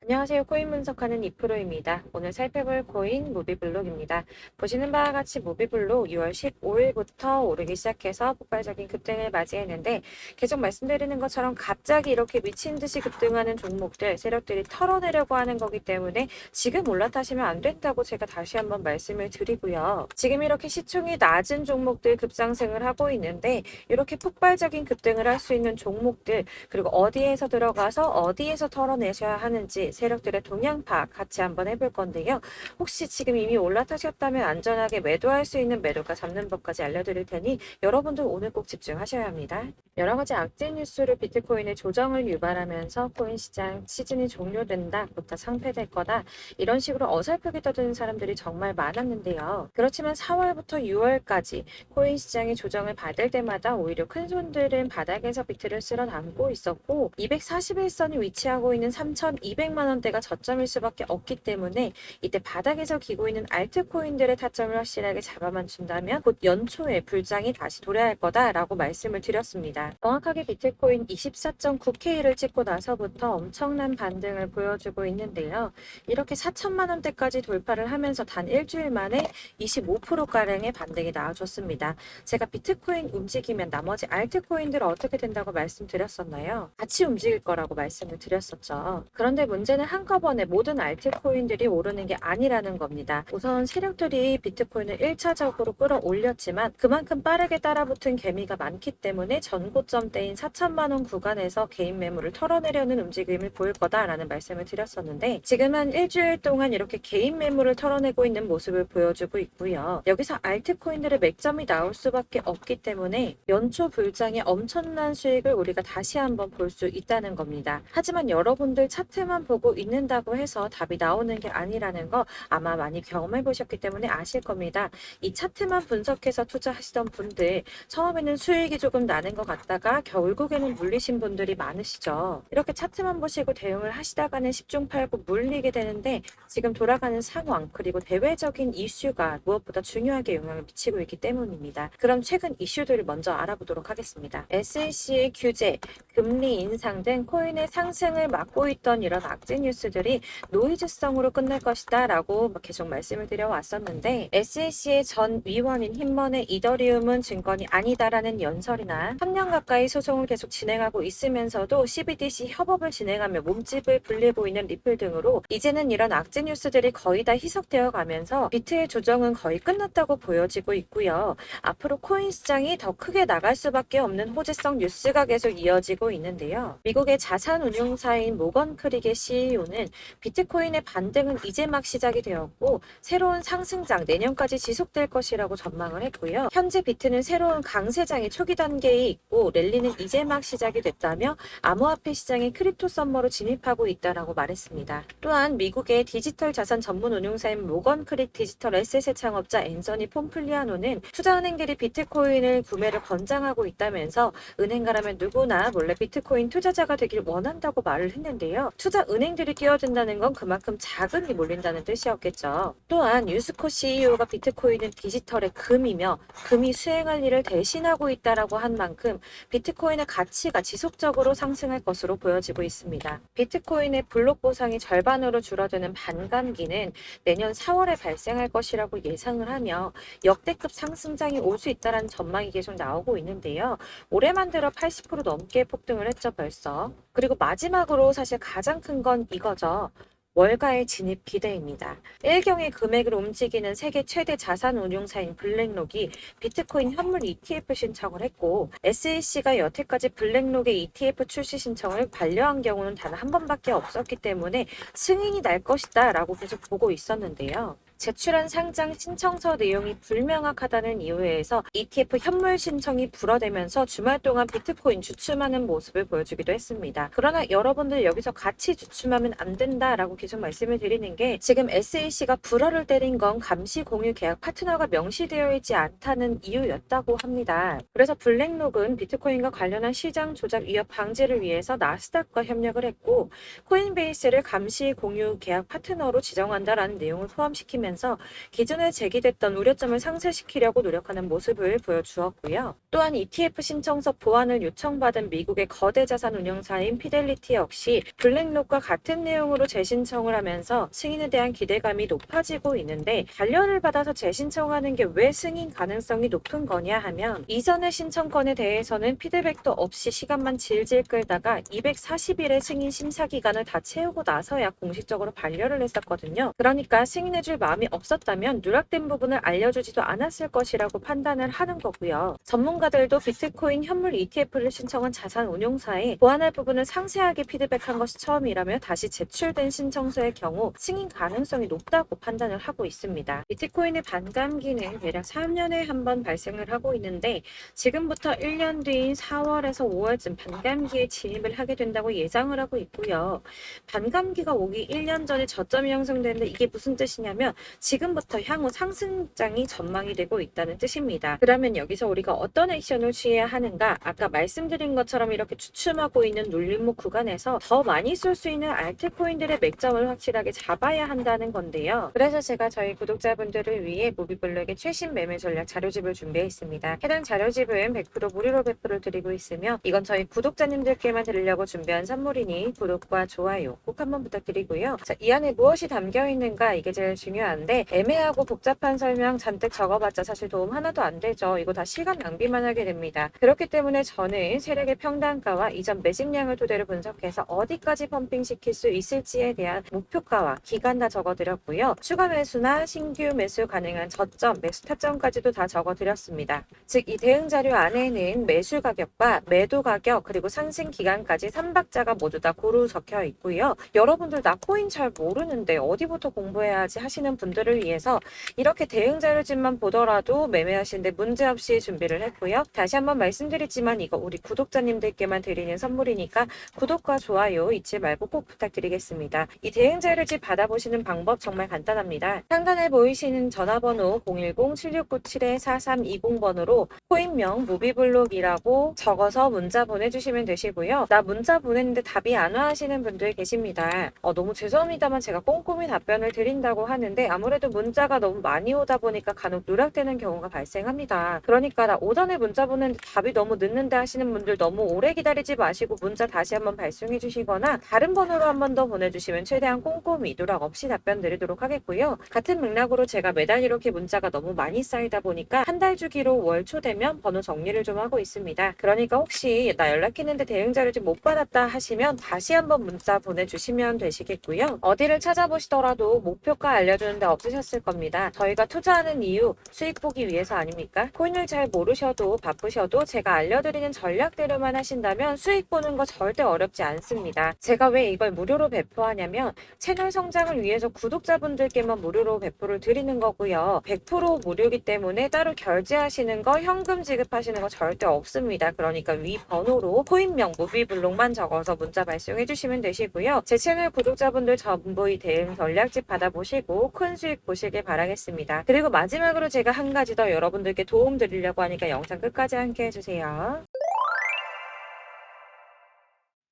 안녕하세요. 코인 분석하는 이프로입니다. 오늘 살펴볼 코인 무비블록입니다. 보시는 바와 같이 무비블록 6월 15일부터 오르기 시작해서 폭발적인 급등을 맞이했는데 계속 말씀드리는 것처럼 갑자기 이렇게 미친 듯이 급등하는 종목들, 세력들이 털어내려고 하는 거기 때문에 지금 올라타시면 안 된다고 제가 다시 한번 말씀을 드리고요. 지금 이렇게 시총이 낮은 종목들 급상승을 하고 있는데 이렇게 폭발적인 급등을 할 수 있는 종목들 그리고 어디에서 들어가서 어디에서 털어내셔야 하는지 세력들의 동향 파악 같이 한번 해볼 건데요. 혹시 지금 이미 올라타셨다면 안전하게 매도할 수 있는 매도가 잡는 법까지 알려드릴 테니 여러분들 오늘 꼭 집중하셔야 합니다. 여러 가지 악재 뉴스로 비트코인의 조정을 유발하면서 코인 시장 시즌이 종료된다부터 상폐될 거다 이런 식으로 어설프게 떠드는 사람들이 정말 많았는데요. 그렇지만 4월부터 6월까지 코인 시장이 조정을 받을 때마다 오히려 큰 손들은 바닥에서 비트를 쓸어 담고 있었고 241선이 위치하고 있는 3,200만 원대가 저점일 수밖에 없기 때문에 이때 바닥에서 기고 있는 알트코인들의 타점을 확실하게 잡아만 준다면 곧 연초에 불장이 다시 도래할 거다라고 말씀을 드렸습니다. 정확하게 비트코인 24.9K를 찍고 나서부터 엄청난 반등을 보여주고 있는데요. 이렇게 4천만 원대까지 돌파를 하면서 단 일주일 만에 25%가량의 반등이 나와줬습니다. 제가 비트코인 움직이면 나머지 알트코인들 어떻게 된다고 말씀드렸었나요? 같이 움직일 거라고 말씀을 드렸었죠. 그런데 문제는 한꺼번에 모든 알트코인들이 오르는 게 아니라는 겁니다. 우선 세력들이 비트코인을 1차적으로 끌어올렸지만 그만큼 빠르게 따라붙은 개미가 많기 때문에 전고점대인 4천만 원 구간에서 개인 매물을 털어내려는 움직임을 보일 거다라는 말씀을 드렸었는데 지금은 일주일 동안 이렇게 개인 매물을 털어내고 있는 모습을 보여주고 있고요. 여기서 알트코인들의 맥점이 나올 수밖에 없기 때문에 연초 불장의 엄청난 수익을 우리가 다시 한번 볼 수 있다는 겁니다. 하지만 여러분들 차트만 보고 있는다고 해서 답이 나오는 게 아니라는 거 아마 많이 경험해 보셨기 때문에 아실 겁니다. 이 차트만 분석해서 투자하시던 분들 처음에는 수익이 조금 나는 것 같다가 결국에는 물리신 분들이 많으시죠. 이렇게 차트만 보시고 대응을 하시다가는 10중 8구 물리게 되는데 지금 돌아가는 상황 그리고 대외적인 이슈가 무엇보다 중요하게 영향을 미치고 있기 때문입니다. 그럼 최근 이슈들을 먼저 알아보도록 하겠습니다. SEC의 규제, 금리 인상 등 코인의 상승을 막고 있던 이런 악재 뉴스들이 노이즈성으로 끝날 것이다 라고 계속 말씀을 드려왔었는데 SEC의 전 위원인 힘먼의 이더리움은 증권이 아니다라는 연설이나 3년 가까이 소송을 계속 진행하고 있으면서도 CBDC 협업을 진행하며 몸집을 불리고 있는 리플 등으로 이제는 이런 악재 뉴스들이 거의 다 희석되어 가면서 비트의 조정은 거의 끝났다고 보여지고 있고요. 앞으로 코인 시장이 더 크게 나갈 수밖에 없는 호재성 뉴스가 계속 이어지고 있는데요. 미국의 자산 운용사인 모건 크릭의 CEO는 비트코인의 반등은 이제 막 시작이 되었고 새로운 상승장 내년까지 지속될 것이라고 전망을 했고요. 현재 비트는 새로운 강세장의 초기 단계에 있고 랠리는 이제 막 시작이 됐다며 암호화폐 시장의 크립토 썸머로 진입하고 있다라고 말했습니다. 또한 미국의 디지털 자산 전문 운용사인 모건 크릭 디지털 에셋의 창업자 앤서니 폼플리아노는 투자은행들이 비트코인을 구매를 권장하고 있다면서 은행가라면 누구나 몰래 비트코인 투자자가 되길 원한다고 말을 했는데요. 투자 은행들이 뛰어든다는 건 그만큼 자금이 몰린다는 뜻이었겠죠. 또한 유스코 CEO가 비트코인은 디지털의 금이며 금이 수행할 일을 대신하고 있다라고 한 만큼 비트코인의 가치가 지속적으로 상승할 것으로 보여지고 있습니다. 비트코인의 블록 보상이 절반으로 줄어드는 반감기는 내년 4월에 발생할 것이라고 예상을 하며 역대급 상승장이 올 수 있다는 전망이 계속 나오고 있는데요. 올해만 들어 80% 넘게 폭등을 했죠 벌써. 그리고 마지막으로 사실 가장 큰 건 이거죠. 월가의 진입 기대입니다. 일경의 금액을 움직이는 세계 최대 자산 운용사인 블랙록이 비트코인 현물 ETF 신청을 했고 SEC가 여태까지 블랙록의 ETF 출시 신청을 반려한 경우는 단 한 번밖에 없었기 때문에 승인이 날 것이다 라고 계속 보고 있었는데요. 제출한 상장 신청서 내용이 불명확하다는 이유에서 ETF 현물 신청이 불어대면서 주말 동안 비트코인 주춤하는 모습을 보여주기도 했습니다. 그러나 여러분들 여기서 같이 주춤하면 안 된다라고 계속 말씀을 드리는 게 지금 SEC가 불어를 때린 건 감시 공유 계약 파트너가 명시되어 있지 않다는 이유였다고 합니다. 그래서 블랙록은 비트코인과 관련한 시장 조작 위협 방지를 위해서 나스닥과 협력을 했고 코인베이스를 감시 공유 계약 파트너로 지정한다라는 내용을 포함시키면서 하면서 기존에 제기됐던 우려점을 상쇄시키려고 노력하는 모습을 보여주었고요. 또한 ETF 신청서 보완을 요청받은 미국의 거대 자산 운용사인 피델리티 역시 블랙록과 같은 내용으로 재신청을 하면서 승인에 대한 기대감이 높아지고 있는데, 단련을 받아서 재신청하는 게 왜 승인 가능성이 높은 거냐 하면, 이전의 신청건에 대해서는 피드백도 없이 시간만 질질 끌다가 240일의 승인 심사 기간을 다 채우고 나서야 공식적으로 반려를 했었거든요. 그러니까 승인해줄 마음이 없었다면 누락된 부분을 알려주지도 않았을 것이라고 판단을 하는 거고요. 전문가들도 비트코인 현물 ETF를 신청한 자산 운용사에 보완할 부분을 상세하게 피드백한 것이 처음이라며 다시 제출된 신청서의 경우 승인 가능성이 높다고 판단을 하고 있습니다. 비트코인의 반감기는 대략 3년에 한 번 발생을 하고 있는데, 지금부터 1년 뒤인 4월에서 5월쯤 반감기에 진입을 하게 된다고 예상을 하고 있고요. 반감기가 오기 1년 전에 저점이 형성되는데, 이게 무슨 뜻이냐면 지금부터 향후 상승장이 전망이 되고 있다는 뜻입니다. 그러면 여기서 우리가 어떤 액션을 취해야 하는가? 아까 말씀드린 것처럼 이렇게 주춤하고 있는 눌림목 구간에서 더 많이 쏠 수 있는 알트코인들의 맥점을 확실하게 잡아야 한다는 건데요. 그래서 제가 저희 구독자분들을 위해 무비블록의 최신 매매 전략 자료집을 준비했습니다. 해당 자료집은 100% 무료로 배포를 드리고 있으며, 이건 저희 구독자님들께만 드리려고 준비한 선물이니 구독과 좋아요 꼭 한번 부탁드리고요. 자, 이 안에 무엇이 담겨 있는가, 이게 제일 중요한데, 애매하고 복잡한 설명 잔뜩 적어봤자 사실 도움 하나도 안 되죠. 이거 다 시간 낭비만 하게 됩니다. 그렇기 때문에 저는 세력의 평단가와 이전 매집량을 토대로 분석해서 어디까지 펌핑시킬 수 있을지에 대한 목표가와 기간 다 적어드렸고요. 추가 매수나 신규 매수 가능한 저점, 매수 타점까지도 다 적어드렸습니다. 즉, 이 대응 자료 안에는 매수 가격과 매도 가격, 그리고 상승 기간까지 3박자가 모두 다 고루 적혀 있고요. 여러분들 나 코인 잘 모르는데 어디부터 공부해야 하지 하시는 분들을 위해서 이렇게 대응 자료집만 보더라도 매매하시는데 문제없이 준비를 했고요. 다시 한번 말씀드리지만 이거 우리 구독자님들께만 드리는 선물이니까 구독과 좋아요 잊지 말고 꼭 부탁드리겠습니다. 이 대응 자료집 받아보시는 방법 정말 간단합니다. 상단에 보이시는 전화번호 010-7697-4320번으로 코인명 무비블록이라고 적어서 문자 보내주시면 되시고요. 나 문자 보냈는데 답이 안 와 하시는 분들 계십니다. 너무 죄송합니다만 제가 꼼꼼히 답변을 드린다고 하는데, 아무래도 문자가 너무 많이 오다 보니까 간혹 누락되는 경우가 발생합니다. 그러니까 나 오전에 문자 보냈는데 답이 너무 늦는데 하시는 분들 너무 오래 기다리지 마시고 문자 다시 한번 발송해 주시거나 다른 번호로 한 번 더 보내주시면 최대한 꼼꼼히 누락 없이 답변 드리도록 하겠고요. 같은 맥락으로 제가 매달 이렇게 문자가 너무 많이 쌓이다 보니까 한 달 주기로 월 초 되면 번호 정리를 좀 하고 있습니다. 그러니까 혹시 나 연락했는데 대응 자료 좀 못 받았다 하시면 다시 한번 문자 보내주시면 되시겠고요. 어디를 찾아보시더라도 목표가 알려주는데 없으셨을 겁니다. 저희가 투자하는 이유 수익 보기 위해서 아닙니까? 코인을 잘 모르셔도 바쁘셔도 제가 알려드리는 전략대로만 하신다면 수익 보는 거 절대 어렵지 않습니다. 제가 왜 이걸 무료로 배포하냐면 채널 성장을 위해서 구독자분들께만 무료로 배포를 드리는 거고요. 100% 무료이기 때문에 따로 결제하시는 거, 현금 지급하시는 거 절대 없습니다. 그러니까 위 번호로 코인명 무비블록만 적어서 문자 발송해 주시면 되시고요. 제 채널 구독자분들 전부 이 대응 전략집 받아보시고 큰 수익 보시길 바라겠습니다. 그리고 마지막으로 제가 한 가지 더 여러분들께 도움 드리려고 하니까 영상 끝까지 함께 해주세요.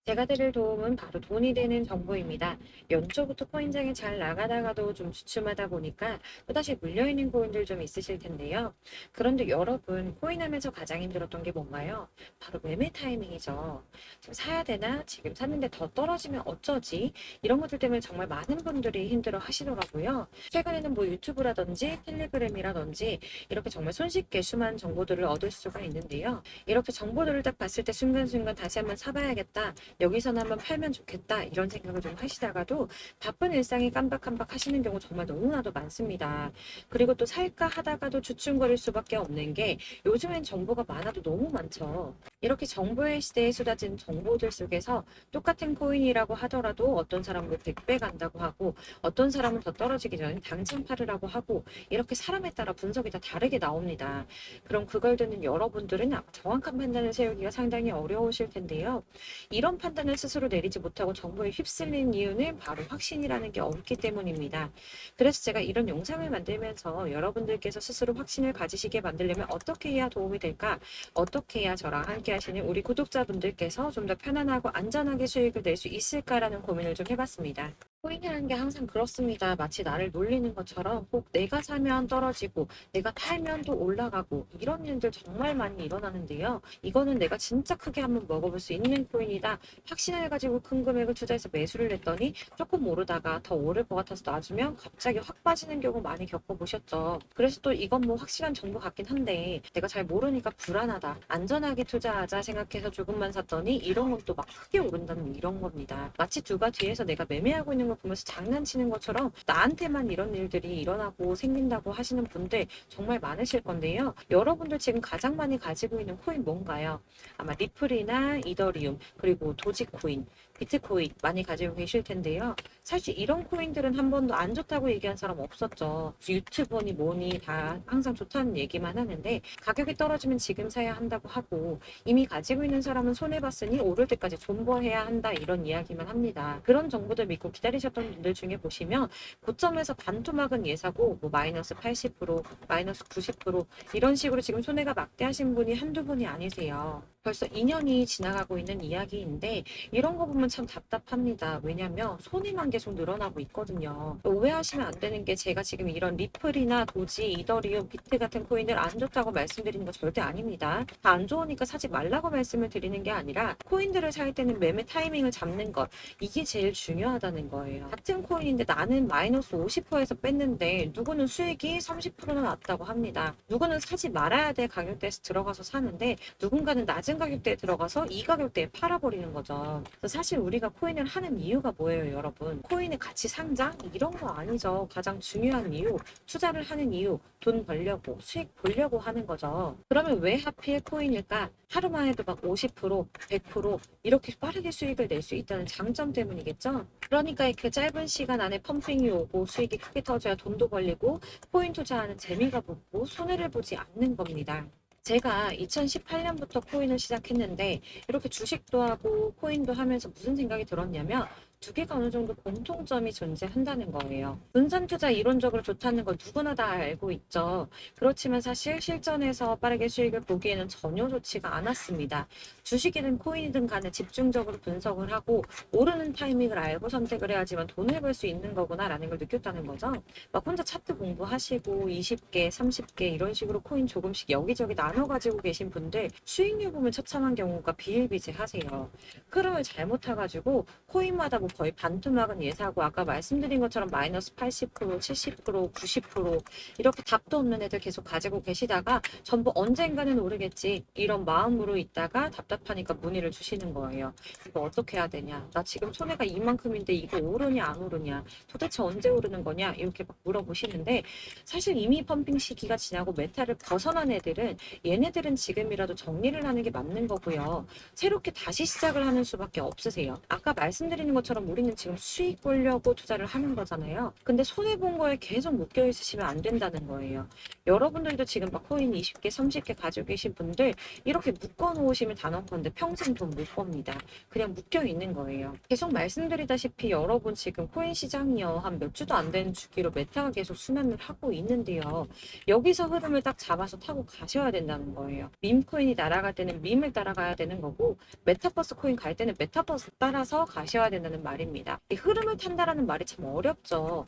제가 드릴 도움은 바로 돈이 되는 정보입니다. 연초부터 코인장이 잘 나가다가도 좀 주춤하다 보니까 또다시 물려있는 코인들 좀 있으실 텐데요. 그런데 여러분, 코인하면서 가장 힘들었던 게 뭔가요? 바로 매매 타이밍이죠. 지금 사야 되나? 지금 샀는데 더 떨어지면 어쩌지? 이런 것들 때문에 정말 많은 분들이 힘들어 하시더라고요. 최근에는 뭐 유튜브라든지 텔레그램이라든지 이렇게 정말 손쉽게 수많은 정보들을 얻을 수가 있는데요. 이렇게 정보들을 딱 봤을 때 순간순간 다시 한번 사봐야겠다, 여기서는 한번 팔면 좋겠다, 이런 생각을 좀 하시다가도 바쁜 일상에 깜박깜박 하시는 경우 정말 너무나도 많습니다. 그리고 또 살까 하다가도 주춤거릴 수밖에 없는 게 요즘엔 정보가 많아도 너무 많죠. 이렇게 정보의 시대에 쏟아진 정보들 속에서 똑같은 코인이라고 하더라도 어떤 사람은 100배 간다고 하고 어떤 사람은 더 떨어지기 전에 당장 팔으라고 하고, 이렇게 사람에 따라 분석이 다 다르게 나옵니다. 그럼 그걸 듣는 여러분들은 정확한 판단을 세우기가 상당히 어려우실 텐데요. 이런 판단을 스스로 내리지 못하고 정보에 휩쓸린 이유는 바로 확신이라는 게 없기 때문입니다. 그래서 제가 이런 영상을 만들면서 여러분들께서 스스로 확신을 가지시게 만들려면 어떻게 해야 도움이 될까? 어떻게 해야 저랑 함께 하시는 우리 구독자분들께서 좀 더 편안하고 안전하게 수익을 낼 수 있을까라는 고민을 좀 해봤습니다. 코인이라는 게 항상 그렇습니다. 마치 나를 놀리는 것처럼 꼭 내가 사면 떨어지고 내가 팔면 또 올라가고 이런 일들 정말 많이 일어나는데요. 이거는 내가 진짜 크게 한번 먹어볼 수 있는 코인이다. 확신을 가지고 큰 금액을 투자해서 매수를 했더니 조금 오르다가 더 오를 것 같아서 놔주면 갑자기 확 빠지는 경우 많이 겪어보셨죠. 그래서 또 이건 뭐 확실한 정보 같긴 한데 내가 잘 모르니까 불안하다. 안전하게 투자하자 생각해서 조금만 샀더니 이런 건 또 막 크게 오른다는 이런 겁니다. 마치 누가 뒤에서 내가 매매하고 있는 걸 보면서 장난치는 것처럼 나한테만 이런 일들이 일어나고 생긴다고 하시는 분들 정말 많으실 건데요. 여러분들 지금 가장 많이 가지고 있는 코인 뭔가요? 아마 리플이나 이더리움, 그리고 도지코인, 비트코인 많이 가지고 계실 텐데요. 사실 이런 코인들은 한 번도 안 좋다고 얘기한 사람 없었죠. 유튜버니 뭐니 다 항상 좋다는 얘기만 하는데 가격이 떨어지면 지금 사야 한다고 하고 이미 가지고 있는 사람은 손해봤으니 오를 때까지 존버해야 한다 이런 이야기만 합니다. 그런 정보들 믿고 기다리셨던 분들 중에 보시면 고점에서 반토막은 예사고 뭐 마이너스 80%, 마이너스 90% 이런 식으로 지금 손해가 막대하신 분이 한두 분이 아니세요. 벌써 2년이 지나가고 있는 이야기인데 이런 거 보면 참 답답합니다. 왜냐면 손해만 계속 늘어나고 있거든요. 오해하시면 안 되는 게 제가 지금 이런 리플이나 도지, 이더리움, 비트 같은 코인들 안 좋다고 말씀드리는 거 절대 아닙니다. 다 안 좋으니까 사지 말라고 말씀을 드리는 게 아니라 코인들을 살 때는 매매 타이밍을 잡는 것 이게 제일 중요하다는 거예요. 같은 코인인데 나는 마이너스 50%에서 뺐는데 누구는 수익이 30%나 났다고 합니다. 누구는 사지 말아야 될 가격대에서 들어가서 사는데 누군가는 낮은 가격대에 들어가서 이 가격대에 팔아버리는 거죠. 그래서 사실 우리가 코인을 하는 이유가 뭐예요, 여러분? 코인의 가치 상장? 이런 거 아니죠. 가장 중요한 이유, 투자를 하는 이유, 돈 벌려고, 수익 보려고 하는 거죠. 그러면 왜 하필 코인일까? 하루만 해도 막 50%, 100% 이렇게 빠르게 수익을 낼 수 있다는 장점 때문이겠죠? 그러니까 이렇게 짧은 시간 안에 펌핑이 오고 수익이 크게 터져야 돈도 벌리고 코인 투자하는 재미가 붙고 손해를 보지 않는 겁니다. 제가 2018년부터 코인을 시작했는데 이렇게 주식도 하고 코인도 하면서 무슨 생각이 들었냐면 두 개가 어느 정도 공통점이 존재한다는 거예요. 분산 투자 이론적으로 좋다는 걸 누구나 다 알고 있죠. 그렇지만 사실 실전에서 빠르게 수익을 보기에는 전혀 좋지가 않았습니다. 주식이든 코인이든 간에 집중적으로 분석을 하고 오르는 타이밍을 알고 선택을 해야지만 돈을 벌 수 있는 거구나라는 걸 느꼈다는 거죠. 막 혼자 차트 공부하시고 20개, 30개 이런 식으로 코인 조금씩 여기저기 나눠 가지고 계신 분들 수익률 보면 처참한 경우가 비일비재하세요. 흐름을 잘못 타가지고 코인마다 뭐 거의 반토막은 예사고 아까 말씀드린 것처럼 마이너스 80%, 70%, 90% 이렇게 답도 없는 애들 계속 가지고 계시다가 전부 언젠가는 오르겠지 이런 마음으로 있다가 답답하니까 문의를 주시는 거예요. 이거 어떻게 해야 되냐? 나 지금 손해가 이만큼인데 이거 오르냐 안 오르냐? 도대체 언제 오르는 거냐? 이렇게 막 물어보시는데 사실 이미 펌핑 시기가 지나고 메타를 벗어난 애들은 얘네들은 지금이라도 정리를 하는 게 맞는 거고요. 새롭게 다시 시작을 하는 수밖에 없으세요. 아까 말씀드리는 것처럼 우리는 지금 수익 보려고 투자를 하는 거잖아요. 근데 손해본 거에 계속 묶여 있으시면 안 된다는 거예요. 여러분들도 지금 막 코인 20개, 30개 가지고 계신 분들 이렇게 묶어 놓으시면 단언컨대 평생 돈 못 법니다. 그냥 묶여 있는 거예요. 계속 말씀드리다시피 여러분 지금 코인 시장이요. 한 몇 주도 안 되는 주기로 메타가 계속 순환을 하고 있는데요. 여기서 흐름을 딱 잡아서 타고 가셔야 된다는 거예요. 밈 코인이 날아갈 때는 밈을 따라가야 되는 거고 메타버스 코인 갈 때는 메타버스 따라서 가셔야 된다는 말입니다. 이 흐름을 탄다라는 말이 참 어렵죠.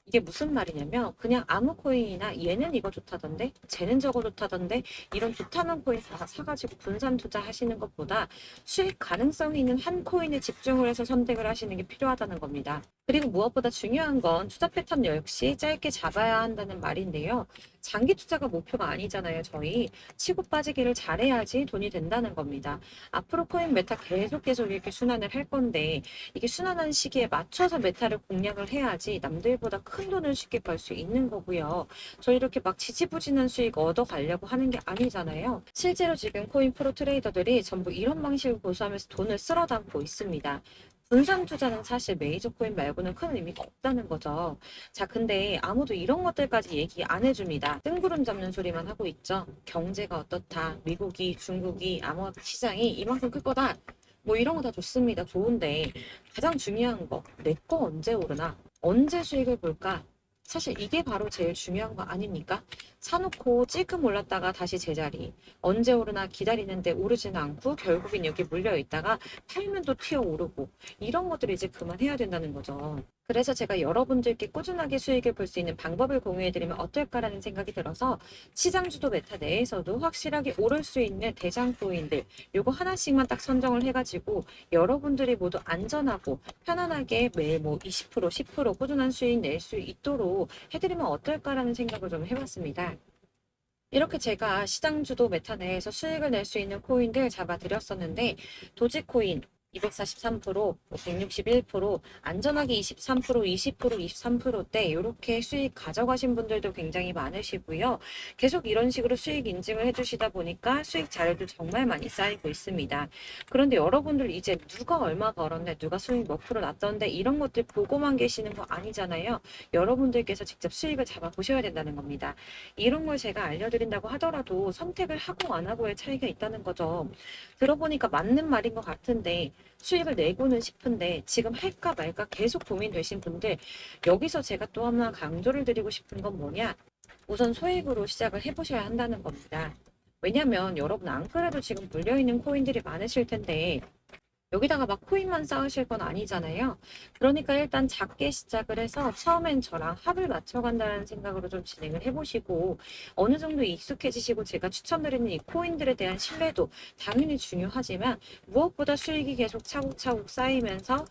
이게 무슨 말이냐면 그냥 아무 코인이나 얘는 이거 좋다던데 쟤는 저거 좋다던데 이런 좋다는 코인 다 사가지고 분산 투자하시는 것보다 수익 가능성이 있는 한 코인에 집중을 해서 선택을 하시는 게 필요하다는 겁니다. 그리고 무엇보다 중요한 건 투자 패턴 역시 짧게 잡아야 한다는 말인데요. 장기 투자가 목표가 아니잖아요. 저희 치고 빠지기를 잘해야지 돈이 된다는 겁니다. 앞으로 코인 메타 계속 이렇게 순환을 할 건데 이게 순환하는 시기에 맞춰서 메타를 공략을 해야지 남들보다 큰 돈을 쉽게 벌 수 있는 거고요. 저 이렇게 막 지지부진한 수익 얻어 가려고 하는 게 아니잖아요. 실제로 지금 코인 프로 트레이더들이 전부 이런 방식을 고수하면서 돈을 쓸어 담고 있습니다. 분산 투자는 사실 메이저 코인 말고는 큰 의미가 없다는 거죠. 자, 근데 아무도 이런 것들까지 얘기 안 해줍니다. 뜬구름 잡는 소리만 하고 있죠. 경제가 어떻다. 미국이, 중국이, 암호화폐 시장이 이만큼 클 거다. 뭐 이런 거 다 좋습니다. 좋은데 가장 중요한 거, 내 거 언제 오르나? 언제 수익을 볼까? 사실 이게 바로 제일 중요한 거 아닙니까? 사놓고 찔끔 올랐다가 다시 제자리. 언제 오르나 기다리는데 오르지는 않고 결국엔 여기 물려 있다가 팔면 또 튀어 오르고. 이런 것들을 이제 그만해야 된다는 거죠. 그래서 제가 여러분들께 꾸준하게 수익을 볼 수 있는 방법을 공유해드리면 어떨까라는 생각이 들어서 시장주도 메타 내에서도 확실하게 오를 수 있는 대장 코인들 요거 하나씩만 딱 선정을 해가지고 여러분들이 모두 안전하고 편안하게 매일 뭐 20%, 10% 꾸준한 수익 낼 수 있도록 해드리면 어떨까라는 생각을 좀 해봤습니다. 이렇게 제가 시장주도 메타 내에서 수익을 낼 수 있는 코인들 잡아드렸었는데 도지코인 243%, 161%, 안전하게 23%, 20%, 23%대 이렇게 수익 가져가신 분들도 굉장히 많으시고요. 계속 이런 식으로 수익 인증을 해주시다 보니까 수익 자료도 정말 많이 쌓이고 있습니다. 그런데 여러분들 이제 누가 얼마 벌었네, 누가 수익 몇 프로 났던데 이런 것들 보고만 계시는 거 아니잖아요. 여러분들께서 직접 수익을 잡아보셔야 된다는 겁니다. 이런 걸 제가 알려드린다고 하더라도 선택을 하고 안 하고의 차이가 있다는 거죠. 들어보니까 맞는 말인 것 같은데 수익을 내고는 싶은데 지금 할까 말까 계속 고민되신 분들 여기서 제가 또 하나 강조를 드리고 싶은 건 뭐냐? 우선 소액으로 시작을 해보셔야 한다는 겁니다. 왜냐면 여러분 안 그래도 지금 물려있는 코인들이 많으실 텐데 여기다가 막 코인만 쌓으실 건 아니잖아요. 그러니까 일단 작게 시작을 해서 처음엔 저랑 합을 맞춰간다는 생각으로 좀 진행을 해보시고 어느 정도 익숙해지시고 제가 추천드리는 이 코인들에 대한 신뢰도 당연히 중요하지만 무엇보다 수익이 계속 차곡차곡 쌓이면서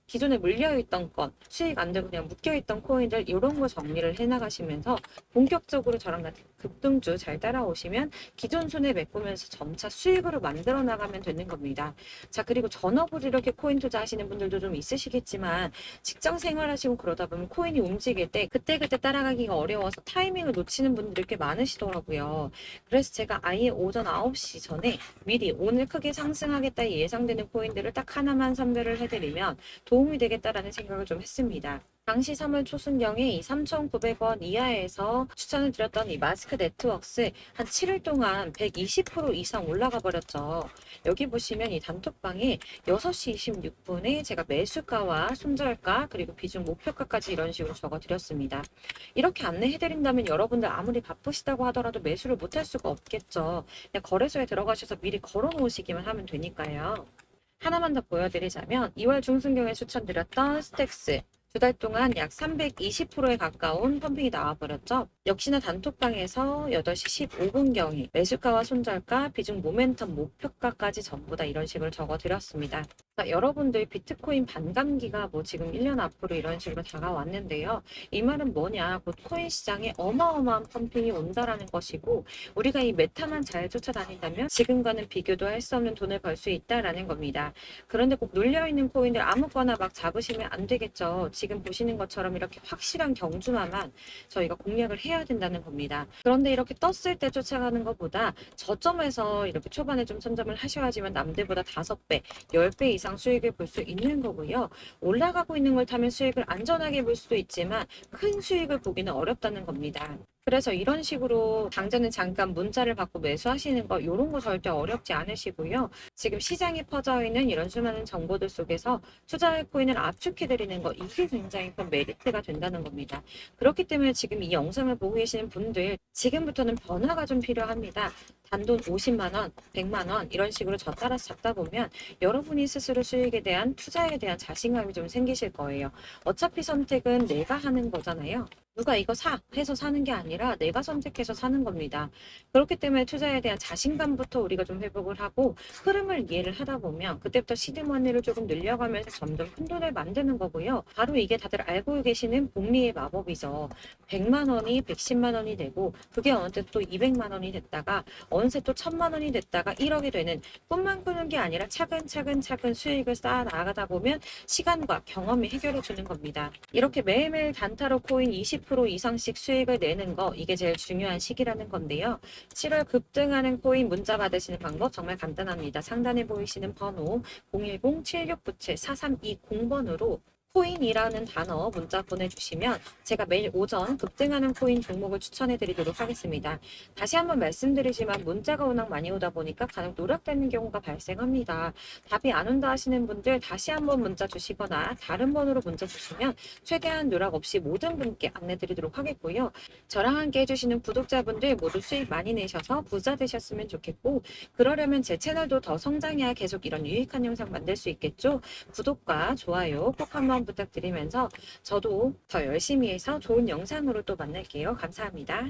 기존에 물려있던 건, 수익 안 되고 그냥 묶여있던 코인들 이런 거 정리를 해나가시면서 본격적으로 저랑 같은 급등주 잘 따라오시면 기존 손해 메꾸면서 점차 수익으로 만들어 나가면 되는 겁니다. 자, 그리고 전업으로 이렇게 코인 투자하시는 분들도 좀 있으시겠지만 직장 생활하시고 그러다 보면 코인이 움직일 때 그때그때 따라가기가 어려워서 타이밍을 놓치는 분들이 꽤 많으시더라고요. 그래서 제가 아예 오전 9시 전에 미리 오늘 크게 상승하겠다 예상되는 코인들을 딱 하나만 선별을 해드리면 도움이 되겠다라는 생각을 좀 했습니다. 당시 3월 초순경에 이 3,900원 이하에서 추천을 드렸던 이 마스크 네트워크스 한 7일 동안 120% 이상 올라가 버렸죠. 여기 보시면 이 단톡방에 6시 26분에 제가 매수가와 손절가 그리고 비중 목표가까지 이런 식으로 적어 드렸습니다. 이렇게 안내해 드린다면 여러분들 아무리 바쁘시다고 하더라도 매수를 못할 수가 없겠죠. 그냥 거래소에 들어가셔서 미리 걸어 놓으시기만 하면 되니까요. 하나만 더 보여드리자면 2월 중순경에 추천드렸던 스택스 2달 동안 약 320%에 가까운 펌핑이 나와버렸죠. 역시나 단톡방에서 8시 15분경에 매수가와 손절가, 비중 모멘텀 목표가까지 전부 다 이런 식으로 적어드렸습니다. 여러분들 비트코인 반감기가 뭐 지금 1년 앞으로 이런 식으로 다가왔는데요. 이 말은 뭐냐? 곧 코인 시장에 어마어마한 펌핑이 온다라는 것이고 우리가 이 메타만 잘 쫓아다닌다면 지금과는 비교도 할 수 없는 돈을 벌 수 있다라는 겁니다. 그런데 꼭 눌려있는 코인들 아무거나 막 잡으시면 안 되겠죠. 지금 보시는 것처럼 이렇게 확실한 경주만만 저희가 공략을 해야 된다는 겁니다. 그런데 이렇게 떴을 때 쫓아가는 것보다 저점에서 이렇게 초반에 좀 선점을 하셔야지만 남들보다 5배, 10배 이상 수익을 볼 수 있는 거고요. 올라가고 있는 걸 타면 수익을 안전하게 볼 수도 있지만 큰 수익을 보기는 어렵다는 겁니다. 그래서 이런 식으로 당장은 잠깐 문자를 받고 매수하시는 거 이런 거 절대 어렵지 않으시고요. 지금 시장에 퍼져 있는 이런 수많은 정보들 속에서 투자할 코인을 압축해드리는 거 이게 굉장히 큰 메리트가 된다는 겁니다. 그렇기 때문에 지금 이 영상을 보고 계시는 분들 지금부터는 변화가 좀 필요합니다. 단돈 50만 원, 100만 원 이런 식으로 저 따라서 잡다 보면 여러분이 스스로 수익에 대한 투자에 대한 자신감이 좀 생기실 거예요. 어차피 선택은 내가 하는 거잖아요. 누가 이거 사 해서 사는 게 아니라 내가 선택해서 사는 겁니다. 그렇기 때문에 투자에 대한 자신감부터 우리가 좀 회복을 하고 흐름을 이해를 하다 보면 그때부터 시드머니를 조금 늘려가면서 점점 큰 돈을 만드는 거고요. 바로 이게 다들 알고 계시는 복리의 마법이죠. 100만 원이 110만 원이 되고 그게 어느새 또 200만 원이 됐다가 어느새 또 1000만 원이 됐다가 1억이 되는 꿈만 꾸는 게 아니라 차근차근 수익을 쌓아 나가다 보면 시간과 경험이 해결해 주는 겁니다. 이렇게 매일매일 단타로 코인 20% 이상씩 수익을 내는 거 이게 제일 중요한 시기라는 건데요. 7월 급등하는 코인 문자 받으시는 방법 정말 간단합니다. 상단에 보이시는 번호 010-7697-4320번으로 코인이라는 단어 문자 보내주시면 제가 매일 오전 급등하는 코인 종목을 추천해 드리도록 하겠습니다. 다시 한번 말씀드리지만 문자가 워낙 많이 오다 보니까 간혹 누락되는 경우가 발생합니다. 답이 안 온다 하시는 분들 다시 한번 문자 주시거나 다른 번호로 문자 주시면 최대한 누락 없이 모든 분께 안내 드리도록 하겠고요. 저랑 함께 해주시는 구독자분들 모두 수익 많이 내셔서 부자 되셨으면 좋겠고, 그러려면 제 채널도 더 성장해야 계속 이런 유익한 영상 만들 수 있겠죠. 구독과 좋아요 꼭 한번 부탁드리면서 저도 더 열심히 해서 좋은 영상으로 또 만날게요. 감사합니다.